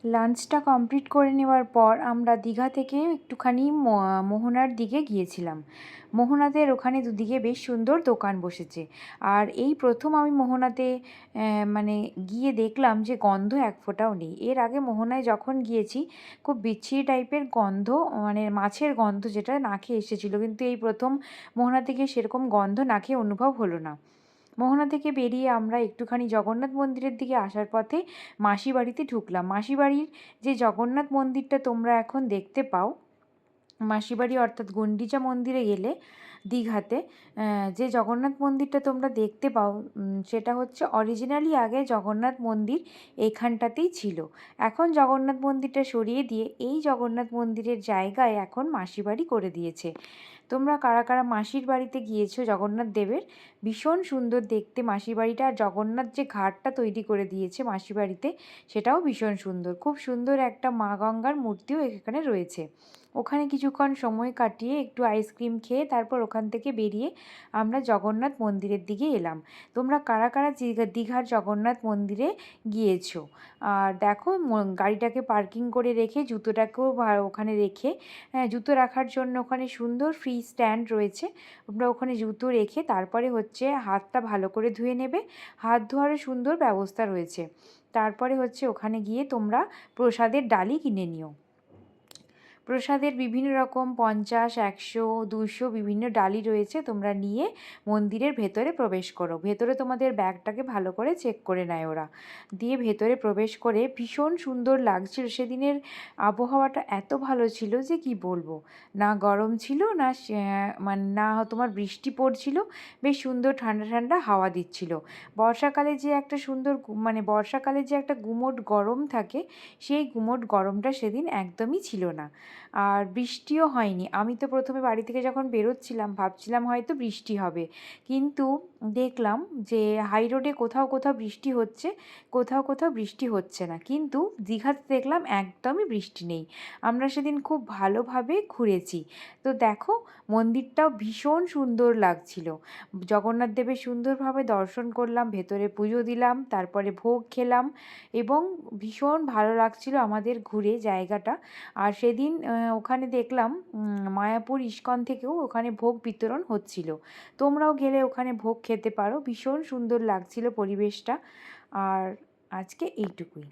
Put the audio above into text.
লাঞ্চটা কমপ্লিট করে নেওয়ার পর আমরা দীঘা থেকে একটুখানি মোহনার দিকে গিয়েছিলাম। মোহনাদের ওখানে দুদিকে বেশ সুন্দর দোকান বসেছে। আর এই প্রথম আমি মোহনাতে মানে গিয়ে দেখলাম যে গন্ধ এক ফোঁটাও নেই। এর আগে মোহনায় যখন গিয়েছি খুব বিচ্ছিরি টাইপের গন্ধ, মানে মাছের গন্ধ যেটা নাকে এসেছিলো, কিন্তু এই প্রথম মোহনা থেকে সেরকম গন্ধ নাকে অনুভব হলো না। মোহনা থেকে বেরিয়ে আমরা একটুখানি জগন্নাথ মন্দিরের দিকে আসার পথে মাসিবাড়িতে ঢুকলাম। মাসিবাড়ির যে জগন্নাথ মন্দিরটা তোমরা এখন দেখতে পাও, মাসিবাড়ি অর্থাৎ গুন্ডিচা মন্দিরে গেলে দীঘাতে যে জগন্নাথ মন্দিরটা তোমরা দেখতে পাও, সেটা হচ্ছে অরিজিনালি আগে জগন্নাথ মন্দির এইখানটাতেই ছিল। এখন জগন্নাথ মন্দিরটা সরিয়ে দিয়ে এই জগন্নাথ মন্দিরের জায়গায় এখন মাসিবাড়ি করে দিয়েছে। তোমরা কারা কারা মাসির বাড়িতে গিয়েছো জগন্নাথ দেবের, ভীষণ সুন্দর দেখতে মাসির বাড়িটা। আর জগন্নাথ যে ঘাটটা তৈরি করে দিয়েছে মাসির বাড়িতে, সেটাও ভীষণ সুন্দর। খুব সুন্দর একটা মা গঙ্গার মূর্তিও এখানে রয়েছে। ওখানে কিছুক্ষণ সময় কাটিয়ে একটু আইসক্রিম খেয়ে তারপর ওখান থেকে বেরিয়ে আমরা জগন্নাথ মন্দিরের দিকে এলাম। তোমরা কারা কারা দীঘার জগন্নাথ মন্দিরে গিয়েছো? আর দেখো, গাড়িটাকে পার্কিং করে রেখে জুতোটাকেও ওখানে রেখে, জুতো রাখার জন্য ওখানে সুন্দর ফ্রি স্ট্যান্ড রয়েছে। তোমরা ওখানে জুতো রেখে তারপরে হচ্ছে হাতটা ভালো করে ধুয়ে নেবে। হাত ধোয়ারও সুন্দর ব্যবস্থা রয়েছে। তারপরে হচ্ছে ওখানে গিয়ে তোমরা প্রসাদের ডালি কিনে নিও। প্রসাদের বিভিন্ন রকম 50, 100, 200 বিভিন্ন ডালি রয়েছে। তোমরা নিয়ে মন্দিরের ভেতরে প্রবেশ করো। ভেতরে তোমাদের ব্যাগটাকে ভালো করে চেক করে নেয় ওরা। দিয়ে ভেতরে প্রবেশ করে ভীষণ সুন্দর লাগছিল। সেদিনের আবহাওয়াটা এত ভালো ছিল যে কি বলবো, না গরম ছিল না মানে না তোমার বৃষ্টি পড়ছিল, বেশ সুন্দর ঠান্ডা ঠান্ডা হাওয়া দিচ্ছিল। বর্ষাকালে যে একটা সুন্দর মানে বর্ষাকালে যে একটা গুমোট গরম থাকে, সেই গুমোট গরমটা সেদিন একদমই ছিল না। আর বৃষ্টিও হয়নি। আমি তো প্রথমে বাড়ি থেকে যখন বেরোচ্ছিলাম ভাবছিলাম হয়তো বৃষ্টি হবে, কিন্তু দেখলাম যে হাই রোডে কোথাও কোথাও বৃষ্টি হচ্ছে, কোথাও কোথাও বৃষ্টি হচ্ছে না। কিন্তু দীঘাতে দেখলাম একদমই বৃষ্টি নেই। আমরা সেদিন খুব ভালোভাবে ঘুরেছি। তো দেখো, মন্দিরটাও ভীষণ সুন্দর লাগছিল। জগন্নাথ দেবের সুন্দরভাবে দর্শন করলাম, ভেতরে পুজো দিলাম, তারপরে ভোগ খেলাম এবং ভীষণ ভালো লাগছিল আমাদের ঘুরে জায়গাটা। আর সেদিন ওখানে দেখলাম মায়াপুর ইস্কন থেকেও ওখানে ভোগ বিতরণ হচ্ছিল। তোমরাও গেলে ওখানে ভোগ খেতে পারো। ভীষণ সুন্দর লাগছিল পরিবেশটা। আর আজকে এইটুকুই।